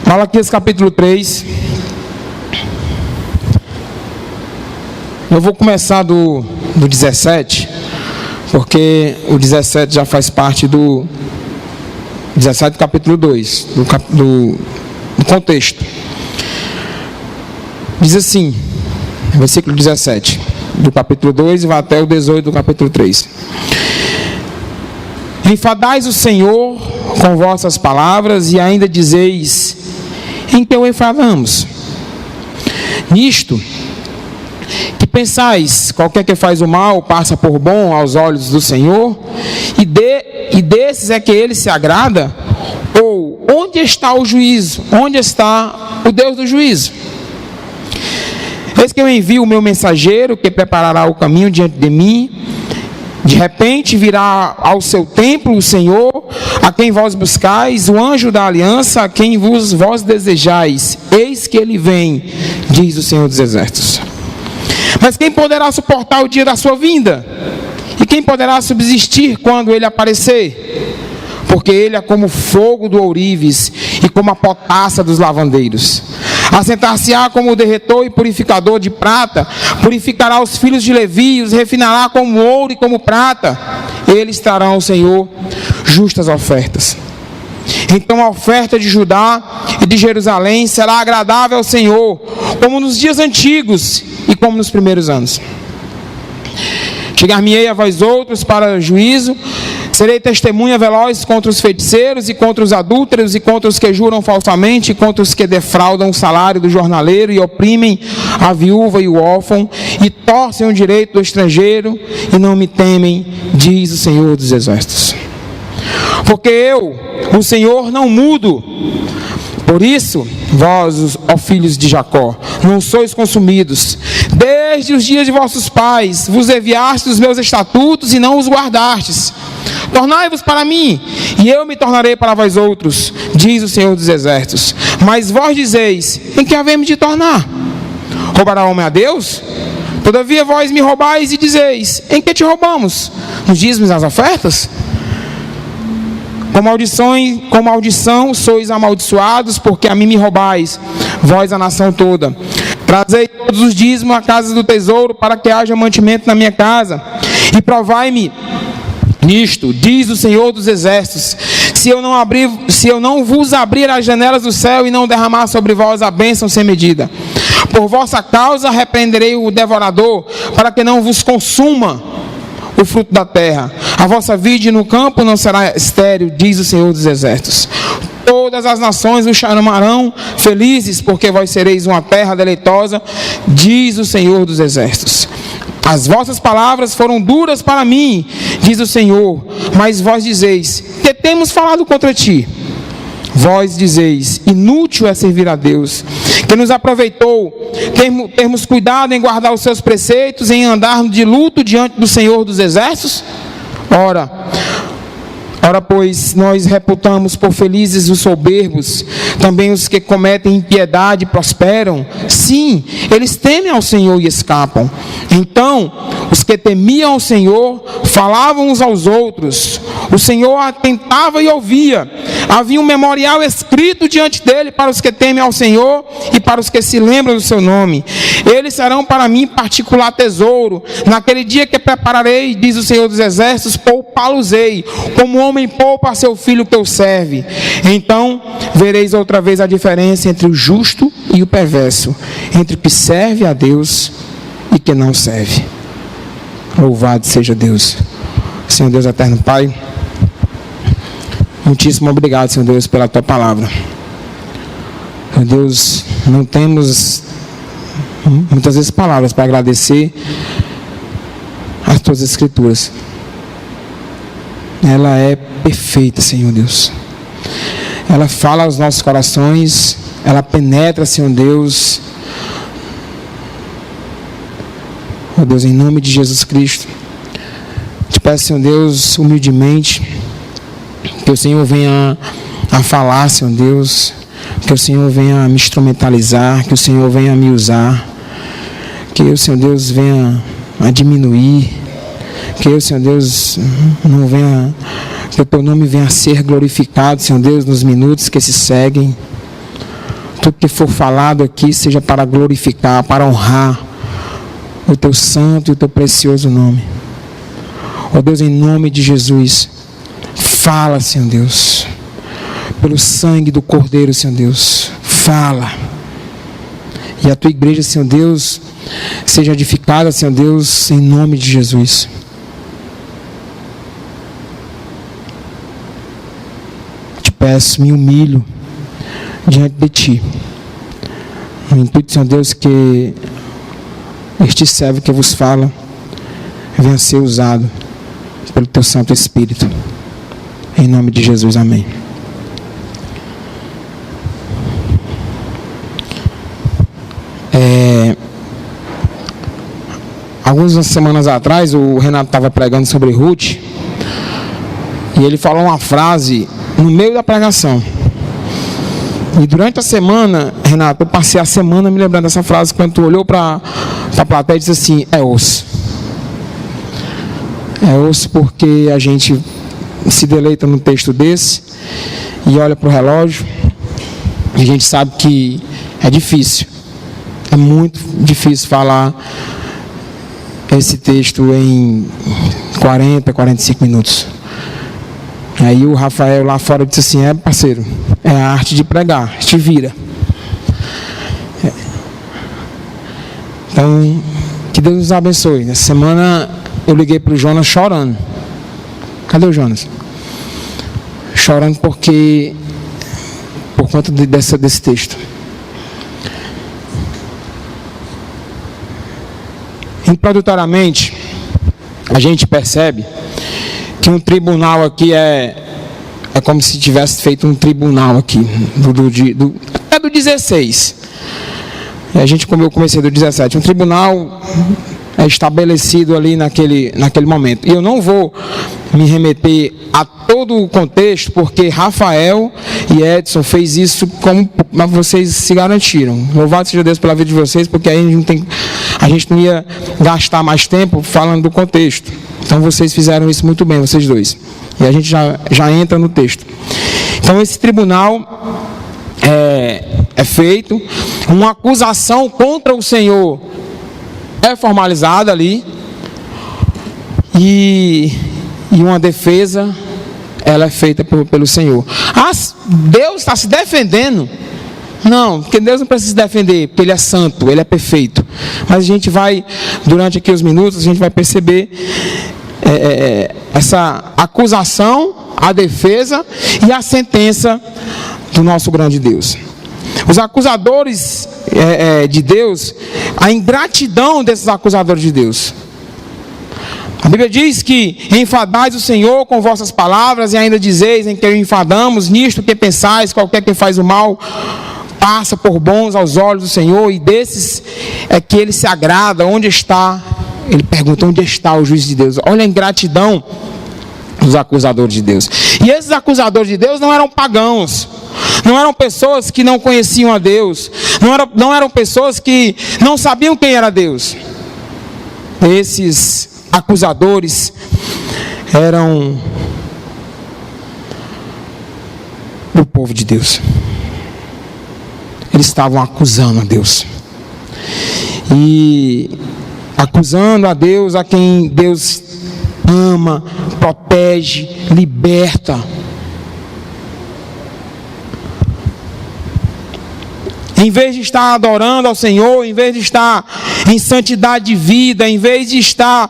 Malaquias capítulo 3. Eu vou começar do 17, porque o 17 já faz parte do 17 do capítulo 2, do contexto. Diz assim, versículo 17 do capítulo 2 e vai até o 18 do capítulo 3. Enfadais o Senhor com vossas palavras e ainda dizeis: em que o enfadamos? Nisto que pensais, qualquer que faz o mal passa por bom aos olhos do Senhor, e desses é que ele se agrada? Ou onde está o juízo? Onde está o Deus do juízo? Eis que eu envio o meu mensageiro, que preparará o caminho diante de mim. De repente virá ao seu templo o Senhor, a quem vós buscais, o anjo da aliança, a quem vós desejais. Eis que ele vem, diz o Senhor dos Exércitos. Mas quem poderá suportar o dia da sua vinda? E quem poderá subsistir quando ele aparecer? Porque ele é como o fogo do ourives e como a potassa dos lavandeiros. Assentar-se-á como o derretor e purificador de prata, purificará os filhos de Levi, os refinará como ouro e como prata. Eles trarão ao Senhor justas ofertas. Então a oferta de Judá e de Jerusalém será agradável ao Senhor, como nos dias antigos e como nos primeiros anos. Chegar-me-ei a vós outros para juízo, serei testemunha veloz contra os feiticeiros e contra os adúlteros e contra os que juram falsamente e contra os que defraudam o salário do jornaleiro e oprimem a viúva e o órfão e torcem o direito do estrangeiro e não me temem, diz o Senhor dos Exércitos. Porque eu, o Senhor, não mudo. Por isso, vós, ó filhos de Jacó, não sois consumidos. Desde os dias de vossos pais vos enviastes os meus estatutos e não os guardastes. Tornai-vos para mim, e eu me tornarei para vós outros, diz o Senhor dos Exércitos. Mas vós dizeis: em que havemos de tornar? Roubará o homem a Deus? Todavia vós me roubais e dizeis: em que te roubamos? Nos dízimos e nas ofertas? Com maldição sois amaldiçoados, porque a mim me roubais, vós a nação toda. Trazei todos os dízimos à casa do tesouro, para que haja mantimento na minha casa. E provai-me nisto, diz o Senhor dos Exércitos, se eu não vos abrir as janelas do céu e não derramar sobre vós a bênção sem medida. Por vossa causa repreenderei o devorador, para que não vos consuma o fruto da terra. A vossa vide no campo não será estéril, diz o Senhor dos Exércitos. Todas as nações vos chamarão felizes, porque vós sereis uma terra deleitosa, diz o Senhor dos Exércitos. As vossas palavras foram duras para mim, diz o Senhor, mas vós dizeis: que temos falado contra ti? Vós dizeis: inútil é servir a Deus, que nos aproveitou termos cuidado em guardar os seus preceitos, em andarmos de luto diante do Senhor dos Exércitos? Ora, pois, nós reputamos por felizes os soberbos, também os que cometem impiedade prosperam. Sim, eles temem ao Senhor e escapam. Então, os que temiam ao Senhor falavam uns aos outros. O Senhor atentava e ouvia. Havia um memorial escrito diante dele para os que temem ao Senhor e para os que se lembram do seu nome. Eles serão para mim particular tesouro. Naquele dia que prepararei, diz o Senhor dos Exércitos, poupá-los-ei, como o homem poupa a seu filho que o serve. Então vereis outra vez a diferença entre o justo e o perverso, entre o que serve a Deus e que não serve. Louvado seja Deus. Senhor Deus eterno Pai, muitíssimo obrigado, Senhor Deus, pela Tua palavra. Senhor Deus, não temos muitas vezes palavras para agradecer as Tuas Escrituras. Ela é perfeita, Senhor Deus. Ela fala aos nossos corações, ela penetra, Senhor Deus. Ó Deus, em nome de Jesus Cristo, te peço, Senhor Deus, humildemente, que o Senhor venha a falar, Senhor Deus, que o Senhor venha me instrumentalizar, que o Senhor venha me usar, que o Senhor Deus venha a diminuir, que o Senhor Deus não venha, que o Teu nome venha a ser glorificado, Senhor Deus, nos minutos que se seguem. tudo que for falado aqui seja para glorificar, para honrar o teu santo e o teu precioso nome. Ó Deus, em nome de Jesus, fala, Senhor Deus, pelo sangue do Cordeiro, Senhor Deus, fala. E a tua igreja, Senhor Deus, seja edificada, Senhor Deus, em nome de Jesus. Te peço, me humilho diante de Ti, no intuito, Senhor Deus, que este servo que vos fala venha a ser usado pelo Teu Santo Espírito. Em nome de Jesus, amém. Algumas semanas atrás, o Renato estava pregando sobre Ruth, e ele falou uma frase no meio da pregação. E durante a semana, Renato, eu passei a semana me lembrando dessa frase, quando tu olhou para a plateia e disse assim: é osso. É osso, porque a gente se deleita num texto desse e olha para o relógio e a gente sabe que é difícil, é muito difícil falar esse texto em 40, 45 minutos. Aí o Rafael lá fora disse assim: é, parceiro, é a arte de pregar, te vira. Então, que Deus nos abençoe. Nessa semana eu liguei para o Jonas chorando. Cadê o Jonas? Chorando por conta desse texto. Introdutoriamente, a gente percebe que um tribunal aqui é como se tivesse feito um tribunal aqui, até do 16. Como eu comecei do 17, um tribunal é estabelecido ali naquele momento. E eu não vou me remeter a todo o contexto, porque Rafael e Edson fez isso como vocês se garantiram. Louvado seja Deus pela vida de vocês, porque aí a gente não ia gastar mais tempo falando do contexto. Então vocês fizeram isso muito bem, vocês dois. E a gente já entra no texto. Então esse tribunal é feito, uma acusação contra o Senhor é formalizada ali, e uma defesa ela é feita pelo Senhor. Deus está se defendendo? Não, porque Deus não precisa se defender, porque Ele é santo, Ele é perfeito. Mas a gente vai, durante aqui os minutos, a gente vai perceber essa acusação, a defesa e a sentença do nosso grande Deus. Os acusadores de Deus, a ingratidão desses acusadores de Deus. A Bíblia diz que enfadais o Senhor com vossas palavras, e ainda dizeis em que o enfadamos, nisto que pensais, qualquer que faz o mal passa por bons aos olhos do Senhor, e desses é que Ele se agrada. Onde está? Ele pergunta: onde está o juiz de Deus? Olha a ingratidão dos acusadores de Deus. E esses acusadores de Deus não eram pagãos, não eram pessoas que não conheciam a Deus, não eram pessoas que não sabiam quem era Deus. Esses acusadores eram o povo de Deus. Eles estavam acusando a Deus, e acusando a Deus, a quem Deus ama, protege, liberta. Em vez de estar adorando ao Senhor, em vez de estar em santidade de vida, em vez de estar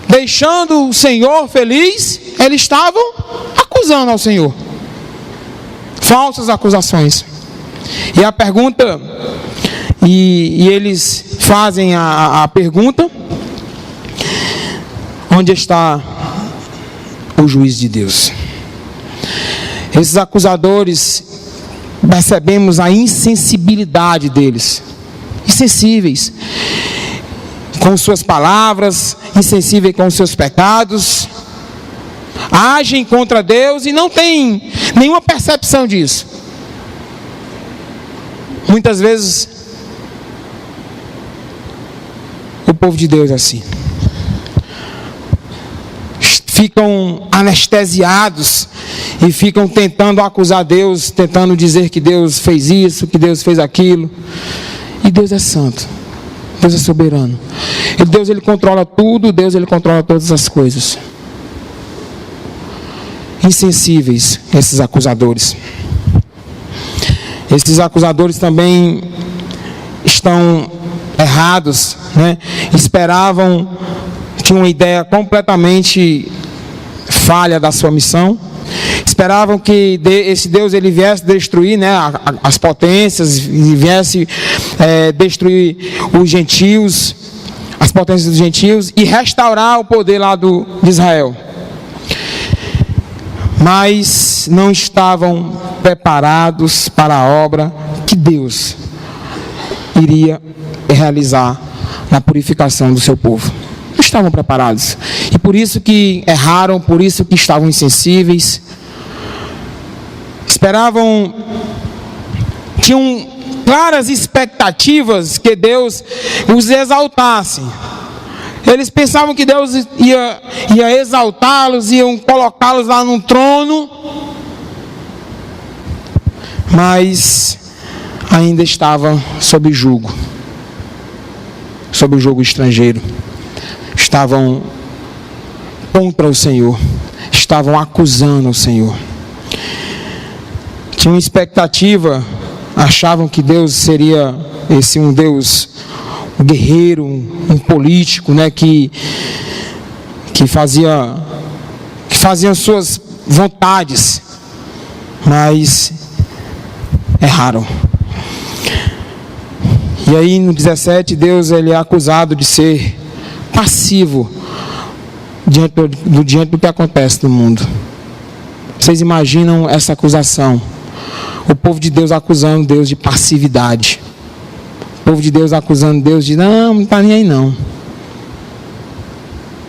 deixando o Senhor feliz, eles estavam acusando ao Senhor. Falsas acusações. E a pergunta, e eles fazem a pergunta: onde está o juiz de Deus? Esses acusadores, percebemos a insensibilidade deles, insensíveis com suas palavras, insensíveis com seus pecados, agem contra Deus e não têm nenhuma percepção disso. Muitas vezes o povo de Deus é assim, ficam anestesiados e ficam tentando acusar Deus, tentando dizer que Deus fez isso, que Deus fez aquilo. E Deus é santo, Deus é soberano. E Deus, Ele controla tudo, Deus, Ele controla todas as coisas. Insensíveis esses acusadores. Esses acusadores também estão errados, né? Esperavam, tinham uma ideia completamente falha da sua missão. Esperavam que esse Deus ele viesse destruir, né, as potências, e viesse destruir os gentios, as potências dos gentios, e restaurar o poder lá de Israel. Mas não estavam preparados para a obra que Deus iria realizar na purificação do seu povo. Não estavam preparados. E por isso que erraram, por isso que estavam insensíveis. Esperavam, tinham claras expectativas que Deus os exaltasse. Eles pensavam que Deus ia exaltá-los, iam colocá-los lá num trono, mas ainda estavam sob jugo estrangeiro. Estavam contra o Senhor, estavam acusando o Senhor. Tinham expectativa, achavam que Deus seria um Deus guerreiro, um político, né, que fazia suas vontades, mas erraram. E aí no 17, Deus ele é acusado de ser passivo diante do que acontece no mundo. Vocês imaginam essa acusação? O povo de Deus acusando Deus de passividade. O povo de Deus acusando Deus de não está nem aí não. Não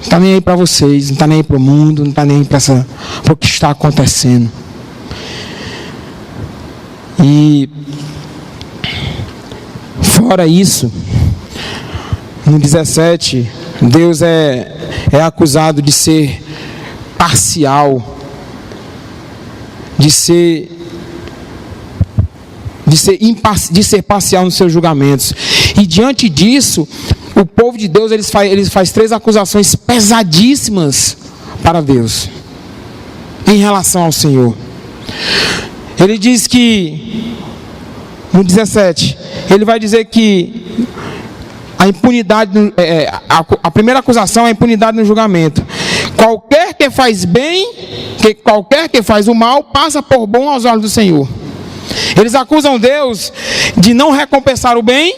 está nem aí para vocês, não está nem aí para o mundo, não está nem aí para o que está acontecendo. E fora isso, no 17, Deus é acusado de ser parcial, de ser parcial nos seus julgamentos. E diante disso, o povo de Deus ele faz 3 acusações pesadíssimas para Deus em relação ao Senhor. Ele diz que no 17, ele vai dizer que a impunidade, a primeira acusação é a impunidade no julgamento. Qualquer que faz bem, qualquer que faz o mal, passa por bom aos olhos do Senhor. Eles acusam Deus de não recompensar o bem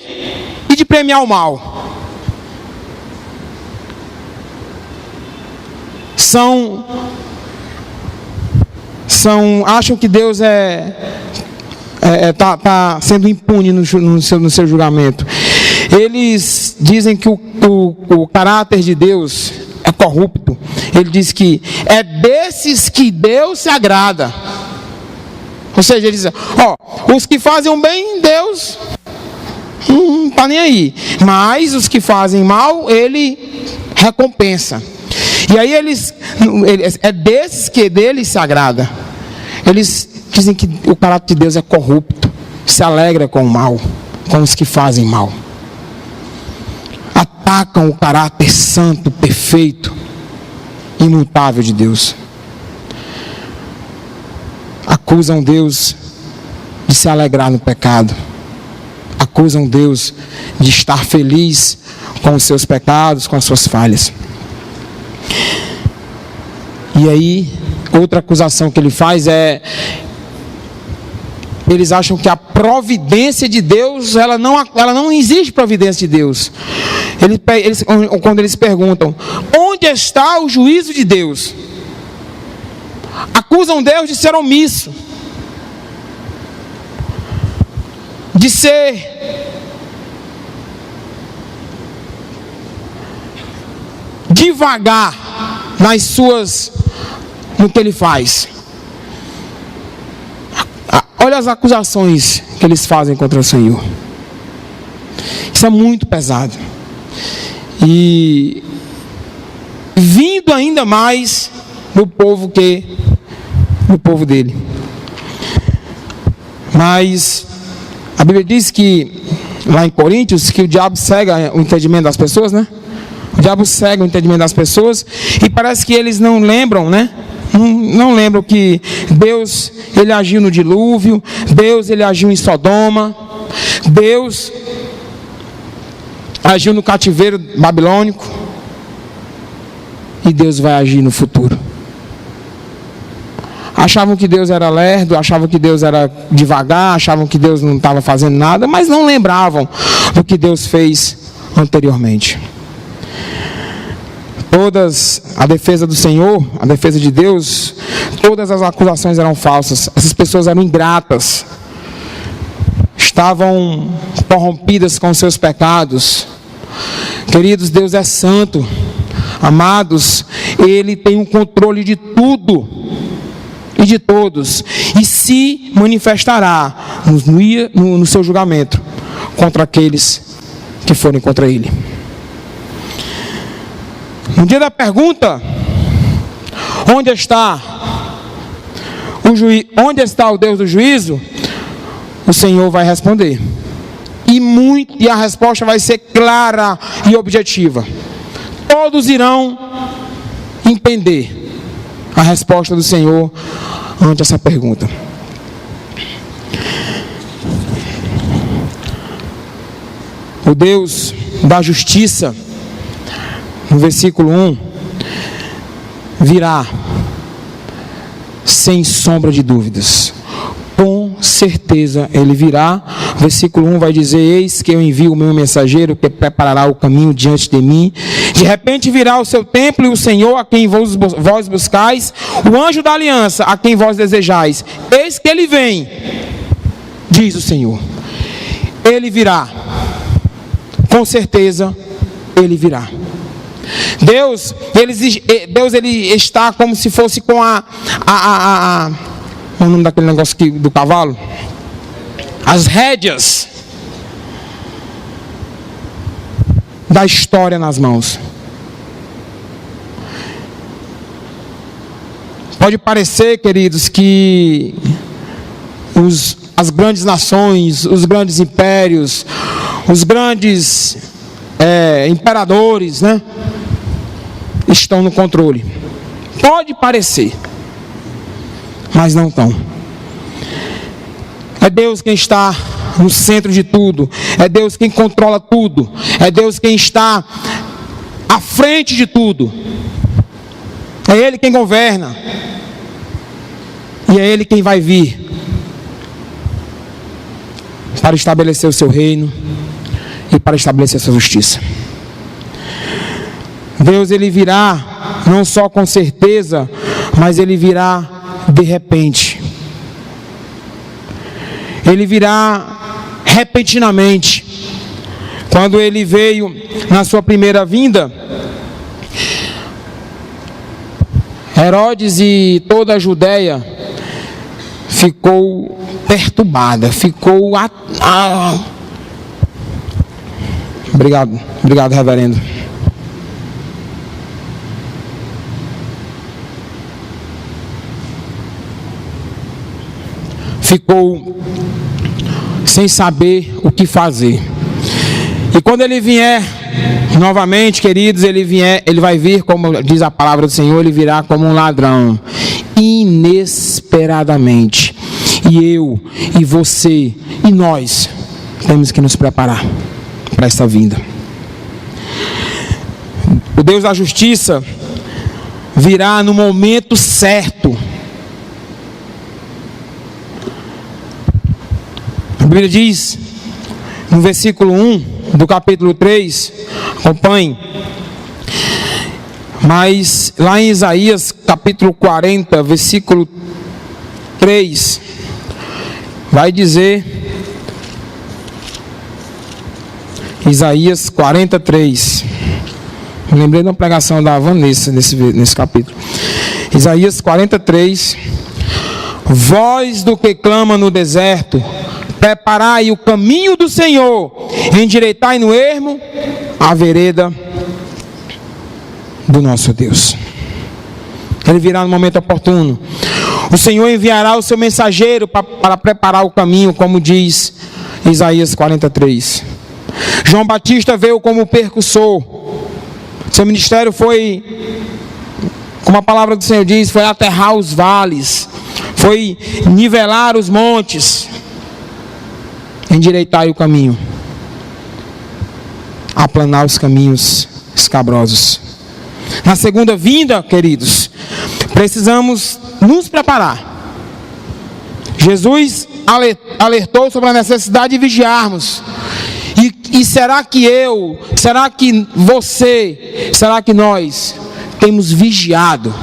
e de premiar o mal. Acham que Deus está sendo impune no seu julgamento. Eles dizem que o caráter de Deus é corrupto. Ele diz que é desses que Deus se agrada. Ou seja, ele diz, os que fazem o bem, Deus não está nem aí. Mas os que fazem mal, Ele recompensa. E aí é desses que dele se agrada. Eles dizem que o caráter de Deus é corrupto, se alegra com o mal, com os que fazem mal. Atacam o caráter santo, perfeito, imutável de Deus. Acusam Deus de se alegrar no pecado. Acusam Deus de estar feliz com os seus pecados, com as suas falhas. E aí, outra acusação que ele faz é: eles acham que a providência de Deus, ela não existe providência de Deus. Quando eles perguntam, onde está o juízo de Deus? Acusam Deus de ser omisso, de ser devagar no que ele faz. Olha as acusações que eles fazem contra o Senhor. Isso é muito pesado. E vindo ainda mais do povo que do povo dele. Mas a Bíblia diz que, lá em Coríntios, que o diabo cega o entendimento das pessoas, né? O diabo cega o entendimento das pessoas, e parece que eles não lembram, né? Não lembram que Deus, ele agiu no dilúvio, Deus, ele agiu em Sodoma, Deus agiu no cativeiro babilônico, e Deus vai agir no futuro. Achavam que Deus era lerdo, achavam que Deus era devagar, achavam que Deus não estava fazendo nada, mas não lembravam do que Deus fez anteriormente. A defesa do Senhor, a defesa de Deus, todas as acusações eram falsas. Essas pessoas eram ingratas, estavam corrompidas com seus pecados. Queridos, Deus é santo. Amados, Ele tem o controle de tudo e de todos, e se manifestará no seu julgamento contra aqueles que forem contra Ele. No dia da pergunta, onde está o Deus do juízo? O Senhor vai responder, e a resposta vai ser clara e objetiva. Todos irão entender a resposta do Senhor ante essa pergunta. O Deus da justiça, no versículo 1, virá sem sombra de dúvidas. Com certeza Ele virá. Versículo 1 vai dizer: eis que eu envio o meu mensageiro, que preparará o caminho diante de mim. De repente virá o seu templo e o Senhor, a quem vós buscais, o anjo da aliança, a quem vós desejais. Eis que Ele vem, diz o Senhor. Ele virá. Com certeza Ele virá. Deus ele está como se fosse com o nome daquele negócio aqui, do cavalo? As rédeas da história nas mãos. Pode parecer, queridos, que as grandes nações, os grandes impérios, os grandes imperadores, né, estão no controle. Pode parecer, mas não estão. É Deus quem está no centro de tudo. É Deus quem controla tudo. É Deus quem está à frente de tudo. É Ele quem governa. E é Ele quem vai vir para estabelecer o seu reino e para estabelecer a sua justiça. Deus, Ele virá não só com certeza, mas Ele virá de repente. Ele virá repentinamente. Quando Ele veio na sua primeira vinda, Herodes e toda a Judéia ficou perturbada, ficou Obrigado, reverendo. Ficou sem saber o que fazer. E quando Ele vier novamente, queridos, Ele vai vir, como diz a palavra do Senhor, Ele virá como um ladrão, inesperadamente. E eu, e você, e nós temos que nos preparar para essa vinda. O Deus da justiça virá no momento certo. A Bíblia diz, no versículo 1 do capítulo 3, acompanhe, mas lá em Isaías, capítulo 40, versículo 3, vai dizer, Isaías 43, me lembrei de uma pregação da Vanessa nesse capítulo. Isaías 43, voz do que clama no deserto, preparai o caminho do Senhor, endireitai no ermo a vereda do nosso Deus. Ele virá no momento oportuno. O Senhor enviará o seu mensageiro para preparar o caminho, como diz Isaías 43. João Batista veio como percussor. Seu ministério foi, como a palavra do Senhor diz, foi aterrar os vales, foi nivelar os montes, endireitar o caminho, aplanar os caminhos escabrosos. Na segunda vinda, queridos, precisamos nos preparar. Jesus alertou sobre a necessidade de vigiarmos. E será que será que você, será que nós temos vigiado?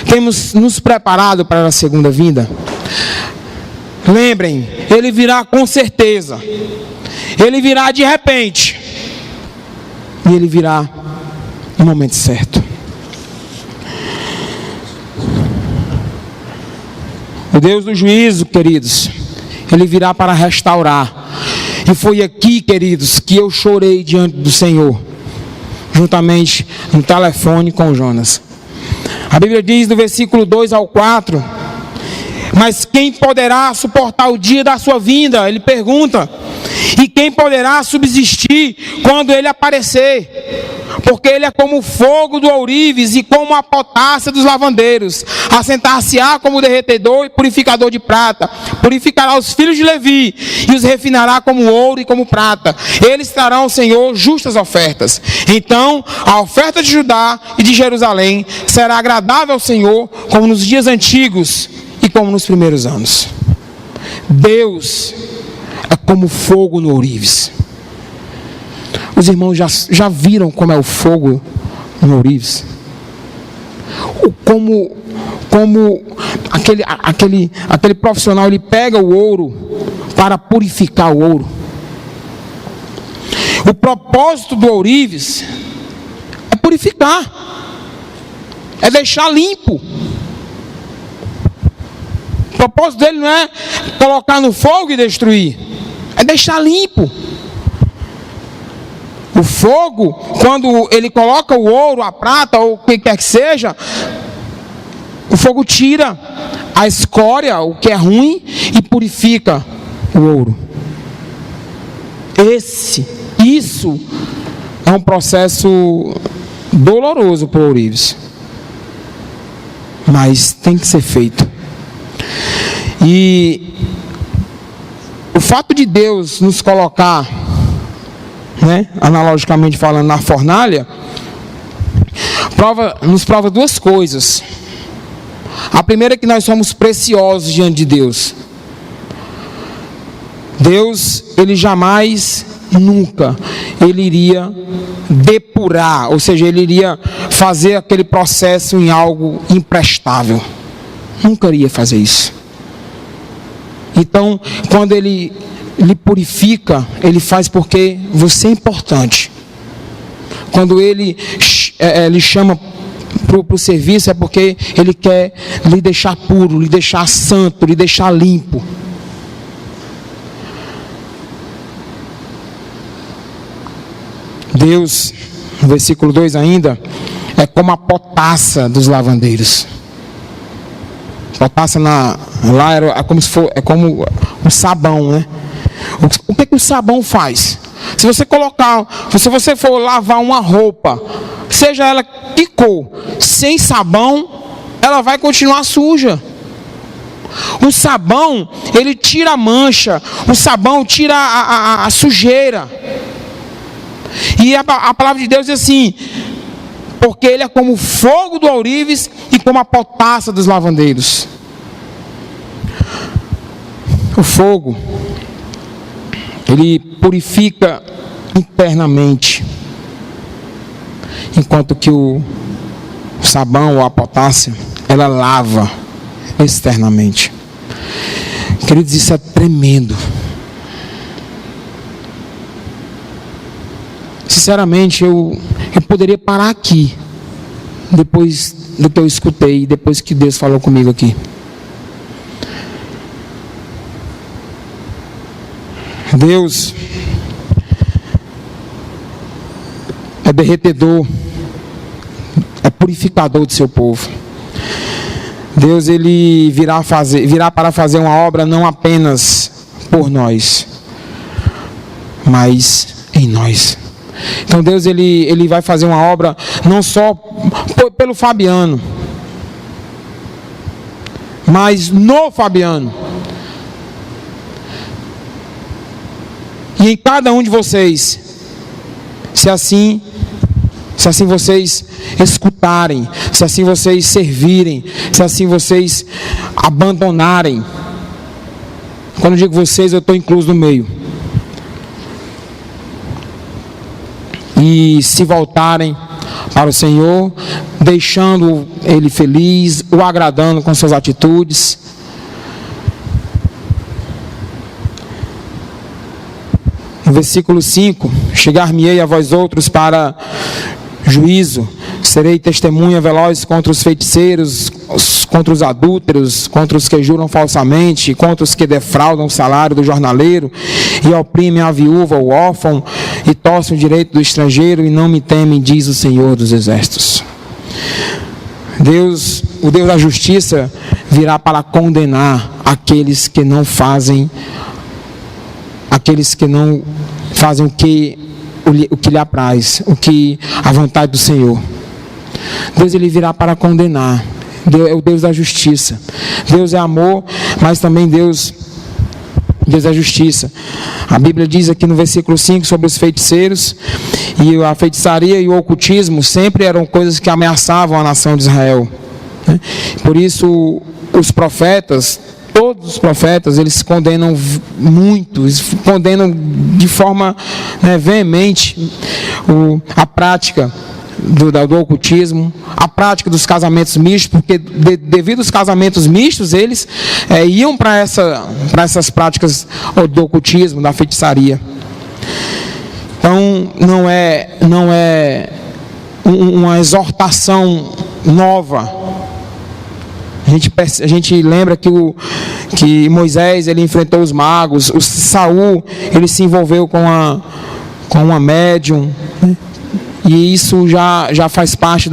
Temos nos preparado para a segunda vinda? Lembrem, Ele virá com certeza. Ele virá de repente. E Ele virá no momento certo. O Deus do juízo, queridos, Ele virá para restaurar. E foi aqui, queridos, que eu chorei diante do Senhor, juntamente no telefone com Jonas. A Bíblia diz no versículo 2 ao 4: mas quem poderá suportar o dia da sua vinda? Ele pergunta. E quem poderá subsistir quando ele aparecer? Porque ele é como o fogo do ourives e como a potássea dos lavandeiros. Assentar-se-á como derretedor e purificador de prata. Purificará os filhos de Levi e os refinará como ouro e como prata. Eles trarão ao Senhor justas ofertas. Então a oferta de Judá e de Jerusalém será agradável ao Senhor, como nos dias antigos e como nos primeiros anos. Deus é como fogo no ourives. Os irmãos já viram como é o fogo no ourives? Como aquele profissional, ele pega o ouro para purificar o ouro. O propósito do ourives é purificar, é deixar limpo. O propósito dele não é colocar no fogo e destruir, é deixar limpo. O fogo, quando ele coloca o ouro, a prata ou o que quer que seja, o fogo tira a escória, o que é ruim, e purifica o ouro. Isso é um processo doloroso para o ourives, mas tem que ser feito. E o fato de Deus nos colocar, analogicamente falando, na fornalha, nos prova duas coisas. A primeira é que nós somos preciosos diante de Deus. Deus, Ele jamais, nunca, Ele iria depurar, ou seja, Ele iria fazer aquele processo em algo imprestável. Nunca iria fazer isso. Então, quando Ele lhe purifica, Ele faz porque você é importante. Quando Ele lhe chama para o serviço, é porque Ele quer lhe deixar puro, lhe deixar santo, lhe deixar limpo. Deus, no versículo 2 ainda, é como a potássea dos lavandeiros. Potássea lá é como se for, é como um sabão, né? O que o sabão faz? Se você for lavar uma roupa, seja ela que cor, sem sabão, ela vai continuar suja. O sabão, ele tira a mancha, o sabão tira a sujeira. E a palavra de Deus diz assim: porque ele é como o fogo do ourives e como a potássea dos lavandeiros. O fogo, ele purifica internamente, enquanto que o sabão ou a potássea, ela lava externamente. Queridos, isso é tremendo. Sinceramente, eu poderia parar aqui, depois do que eu escutei, depois que Deus falou comigo aqui. Deus é derretedor, é purificador do seu povo. Deus ele virá para fazer uma obra não apenas por nós, mas em nós. Então Deus ele vai fazer uma obra não só pelo Fabiano, mas no Fabiano. E em cada um de vocês, se assim vocês escutarem, se assim vocês servirem, se assim vocês abandonarem. Quando eu digo vocês, eu estou incluso no meio. E se voltarem para o Senhor, deixando Ele feliz, o agradando com suas atitudes. No versículo 5, chegar-me-ei a vós outros para juízo, serei testemunha veloz contra os feiticeiros, contra os adúlteros, contra os que juram falsamente, contra os que defraudam o salário do jornaleiro e oprimem a viúva, o órfão, e torcem o direito do estrangeiro e não me temem, diz o Senhor dos Exércitos. Deus, o Deus da justiça, virá para condenar aqueles que não fazem o que lhe apraz, o que a vontade do Senhor. Deus ele virá para condenar. Deus é o Deus da justiça. Deus é amor, mas também Deus é justiça. A Bíblia diz aqui no versículo 5 sobre os feiticeiros, e a feitiçaria e o ocultismo sempre eram coisas que ameaçavam a nação de Israel. Por isso os profetas, todos os profetas, eles condenam muito, eles condenam de forma veemente a prática do ocultismo, a prática dos casamentos mistos, porque devido aos casamentos mistos, eles iam para essas práticas do ocultismo, da feitiçaria. Então, não é uma exortação nova. A gente lembra que Moisés ele enfrentou os magos, o Saul ele se envolveu com uma médium, e isso já faz parte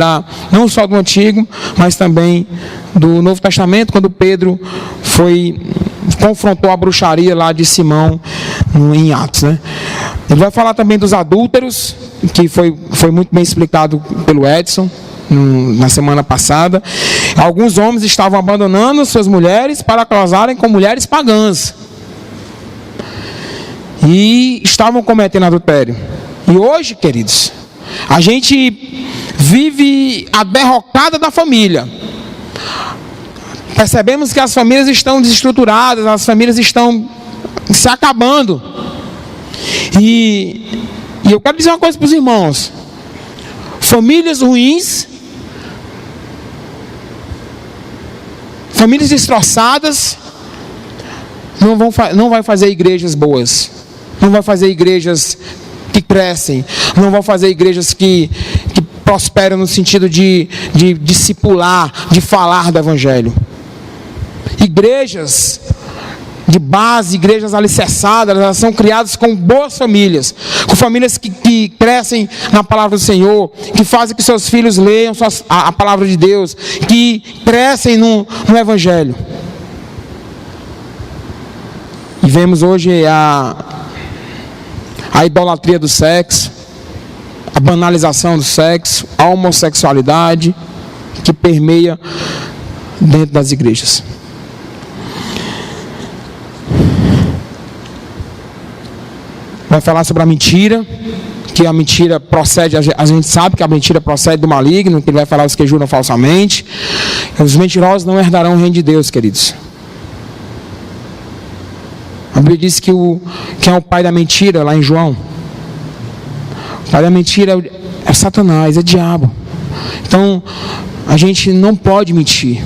não só do Antigo, mas também do Novo Testamento, quando Pedro confrontou a bruxaria lá de Simão em Atos, Ele vai falar também dos adúlteros, que foi muito bem explicado pelo Edson na semana passada. Alguns homens estavam abandonando suas mulheres para casarem com mulheres pagãs e estavam cometendo adultério. E hoje, queridos, a gente vive a derrocada da família. Percebemos que as famílias estão desestruturadas, as famílias estão se acabando. E eu quero dizer uma coisa para os irmãos: famílias ruins, famílias destroçadas, não vai fazer igrejas boas, não vai fazer igrejas que crescem, não vão fazer igrejas que prosperam no sentido de discipular, de falar do Evangelho. Igrejas de base, igrejas alicerçadas, elas são criadas com boas famílias, com famílias que crescem na palavra do Senhor, que fazem que seus filhos leiam a palavra de Deus, que crescem no Evangelho. E vemos hoje a idolatria do sexo, a banalização do sexo, a homossexualidade que permeia dentro das igrejas. Vai falar sobre a mentira, que a mentira procede, a gente sabe que a mentira procede do maligno, que ele vai falar os que juram falsamente. Os mentirosos não herdarão o reino de Deus, queridos. A Bíblia diz que quem é o pai da mentira, lá em João? O pai da mentira é Satanás, é diabo. Então, a gente não pode mentir.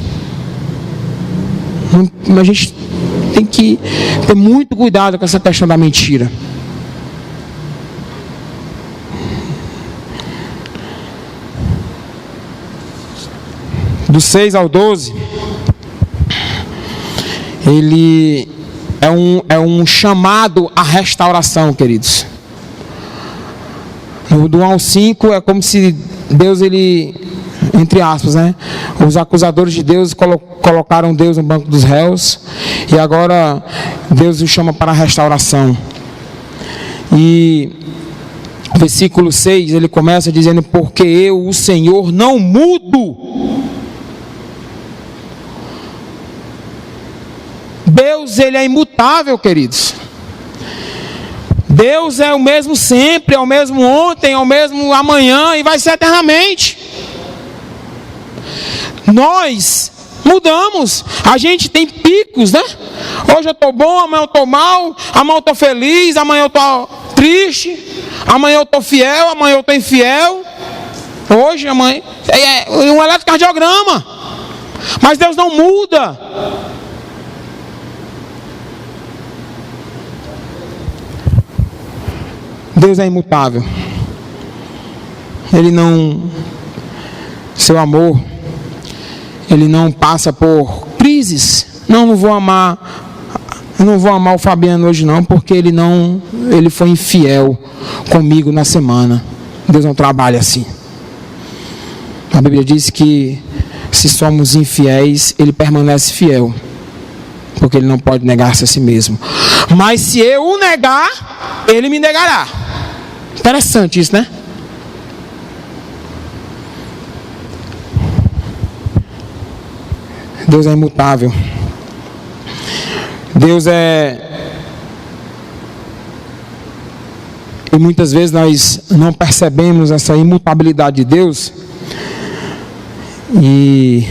A gente tem que ter muito cuidado com essa questão da mentira. Do 6 ao 12, ele é um chamado à restauração, queridos. Do 1 ao 5 é como se Deus ele entre aspas, né? Os acusadores de Deus colocaram Deus no banco dos réus, e agora Deus o chama para a restauração. E o versículo 6, ele começa dizendo: porque eu, o Senhor, não mudo. Deus, ele é imutável, queridos. Deus é o mesmo sempre, é o mesmo ontem, é o mesmo amanhã e vai ser eternamente. Nós mudamos, a gente tem picos, né? Hoje eu estou bom, amanhã eu estou mal, amanhã eu estou feliz, amanhã eu estou triste, amanhã eu estou fiel, amanhã eu estou infiel. Hoje, amanhã, é um eletrocardiograma. Mas Deus não muda. Deus é imutável. Ele não, seu amor, ele não passa por crises. Não vou amar, eu não vou amar o Fabiano hoje não, porque ele foi infiel comigo na semana. Deus não trabalha assim. A Bíblia diz que se somos infiéis, ele permanece fiel, porque ele não pode negar-se a si mesmo. Mas se eu o negar, ele me negará. Interessante isso, né? Deus é imutável. Deus é... E muitas vezes nós não percebemos essa imutabilidade de Deus e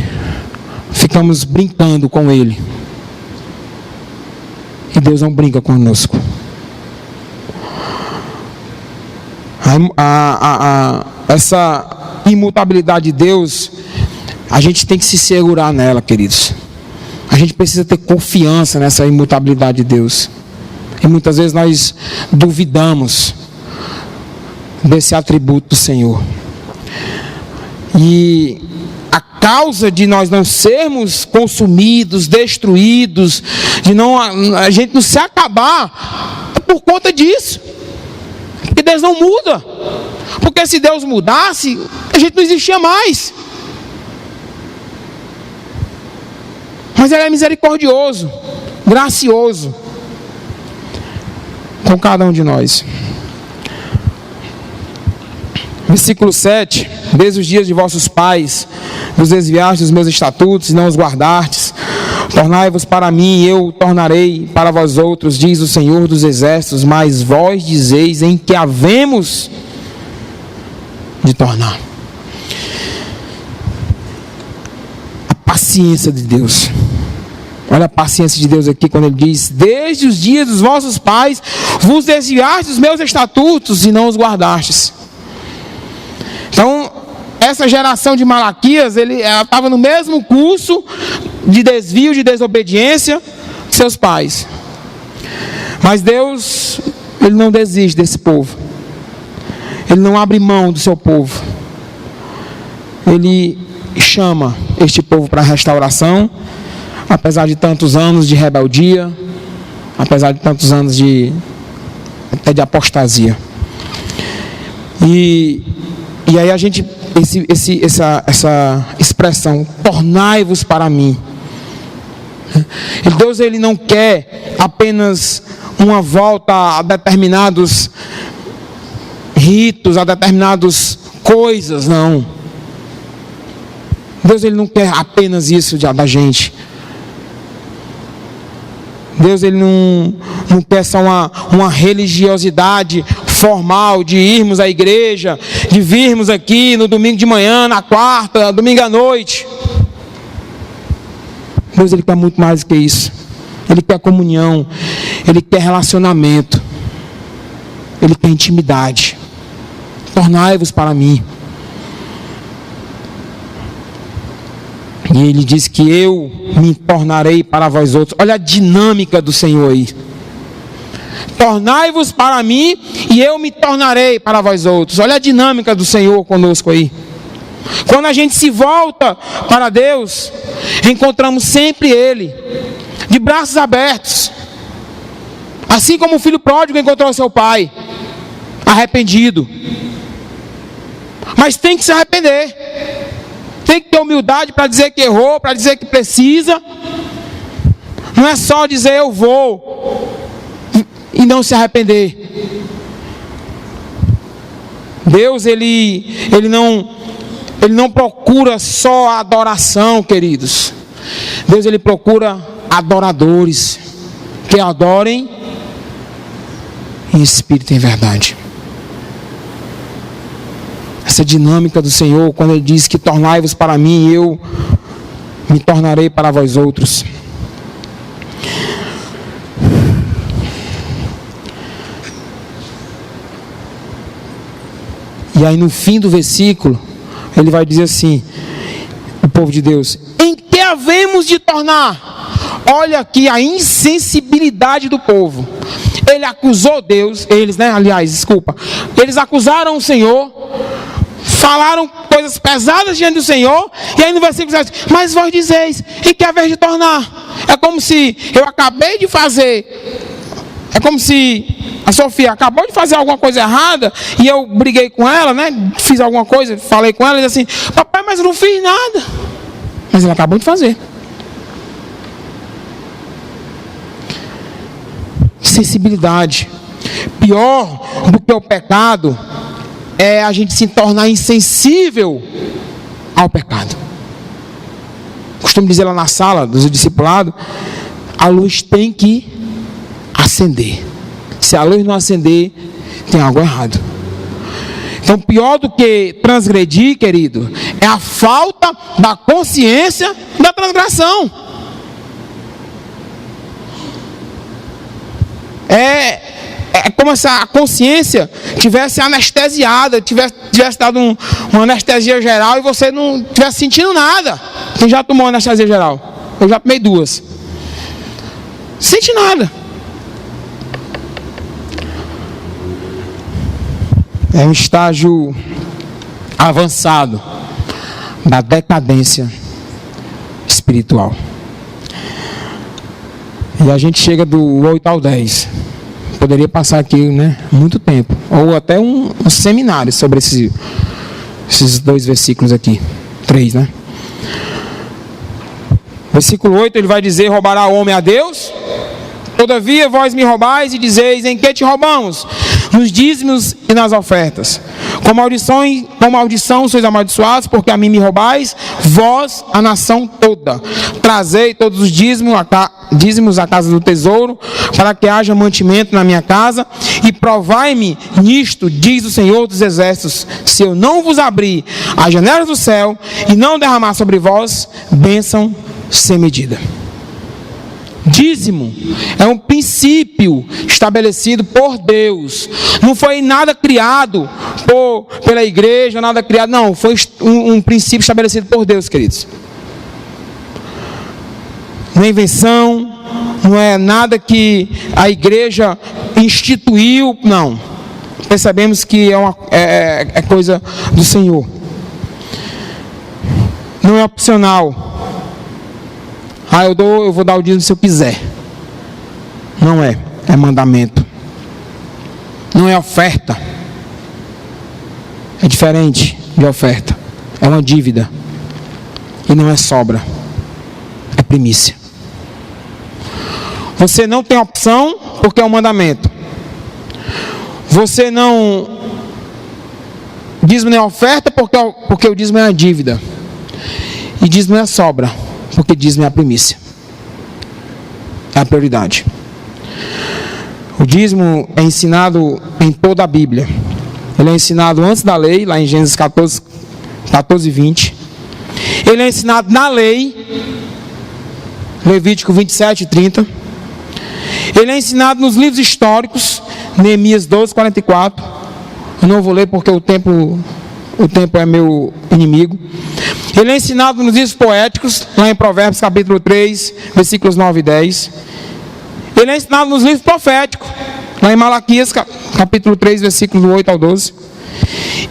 ficamos brincando com Ele. E Deus não brinca conosco. Essa imutabilidade de Deus, a gente tem que se segurar nela, queridos. A gente precisa ter confiança nessa imutabilidade de Deus. E muitas vezes nós duvidamos desse atributo do Senhor. E a causa de nós não sermos consumidos, destruídos, de a gente não se acabar, é por conta disso. Porque Deus não muda. Porque se Deus mudasse, a gente não existia mais. Mas Ele é misericordioso, gracioso com cada um de nós. Versículo 7: desde os dias de vossos pais vos desviastes dos meus estatutos e não os guardastes. Tornai-vos para mim, e eu tornarei para vós outros, diz o Senhor dos Exércitos. Mas vós dizeis: em que havemos de tornar? A paciência de Deus. Olha a paciência de Deus aqui quando Ele diz: desde os dias dos vossos pais vos desviastes dos meus estatutos e não os guardastes. Então, essa geração de Malaquias, ela estava no mesmo curso de desvio, de desobediência de seus pais. Mas Deus, Ele não desiste desse povo. Ele não abre mão do seu povo. Ele chama este povo para a restauração, apesar de tantos anos de rebeldia, apesar de tantos anos até de apostasia. E aí a gente, essa expressão, tornai-vos para mim. Deus, Ele não quer apenas uma volta a determinados ritos, a determinadas coisas, não. Deus, Ele não quer apenas isso da gente. Deus, Ele não quer só uma religiosidade formal de irmos à igreja, de virmos aqui no domingo de manhã, na quarta, domingo à noite. Deus, Ele quer muito mais do que isso. Ele quer comunhão, Ele quer relacionamento, Ele quer intimidade. Tornai-vos para mim. E Ele diz que eu me tornarei para vós outros. Olha a dinâmica do Senhor aí. Tornai-vos para mim e eu me tornarei para vós outros. Olha a dinâmica do Senhor conosco aí. Quando a gente se volta para Deus, encontramos sempre Ele, de braços abertos. Assim como o filho pródigo encontrou seu pai, arrependido. Mas tem que se arrepender. tem que ter humildade para dizer que errou, para dizer que precisa. Não é só dizer eu vou e não se arrepender. Deus, ele não procura só a adoração, queridos. Deus, ele procura adoradores que adorem em espírito e em verdade. Essa dinâmica do Senhor, quando ele diz que tornai-vos para mim e eu me tornarei para vós outros. E aí no fim do versículo, ele vai dizer assim, o povo de Deus: em que havemos de tornar? Olha aqui a insensibilidade do povo. Ele acusou Deus, eles acusaram o Senhor, falaram coisas pesadas diante do Senhor, e aí no versículo diz: mas vós dizeis, em que haver de tornar? É como se eu acabei de fazer, é como se a Sofia acabou de fazer alguma coisa errada e eu briguei com ela, né? Fiz alguma coisa, falei com ela e disse assim: papai, mas eu não fiz nada. Mas ela acabou de fazer. Sensibilidade. Pior do que o pecado é a gente se tornar insensível ao pecado. Costumo dizer lá na sala dos discipulados: a luz tem que acender. Se a luz não acender, tem algo errado. Então, pior do que transgredir, querido, é a falta da consciência da transgressão. É como se a consciência tivesse anestesiada, tivesse dado uma anestesia geral e você não estivesse sentindo nada. Quem já tomou anestesia geral? Eu já tomei 2. Não sente nada. É um estágio avançado da decadência espiritual. E a gente chega do 8 ao 10. Poderia passar aqui, né, muito tempo. Ou até um seminário sobre esses 2 versículos aqui. 3, né? Versículo 8, ele vai dizer: roubará o homem a Deus? Todavia vós me roubais e dizeis: em que te roubamos? Nos dízimos e nas ofertas. Com maldição sois amaldiçoados, porque a mim me roubais, vós, a nação toda. Trazei todos os dízimos à casa do tesouro, para que haja mantimento na minha casa, e provai-me nisto, diz o Senhor dos Exércitos, se eu não vos abrir as janelas do céu e não derramar sobre vós bênção sem medida. Dízimo é um princípio estabelecido por Deus. Não foi nada criado pela igreja, nada criado. Não, foi um princípio estabelecido por Deus, queridos. Não é invenção, não é nada que a igreja instituiu, não. Percebemos que é coisa do Senhor. Não é opcional. Eu vou dar o dízimo se eu quiser. Não é mandamento. Não é oferta. É diferente de oferta. É uma dívida. E não é sobra. É primícia. Você não tem opção porque é um mandamento. Você não... dízimo não é oferta porque o dízimo é uma dívida. E dízimo não é sobra, porque dízimo é a primícia. É a prioridade. O dízimo é ensinado em toda a Bíblia. Ele é ensinado antes da lei, lá em Gênesis 14, 20. Ele é ensinado na lei, Levítico 27 e 30. Ele é ensinado nos livros históricos, Neemias 12, 44. Eu não vou ler porque o tempo é meu inimigo. Ele é ensinado nos livros poéticos, lá em Provérbios capítulo 3, versículos 9 e 10. Ele é ensinado nos livros proféticos, lá em Malaquias capítulo 3, versículos 8 ao 12.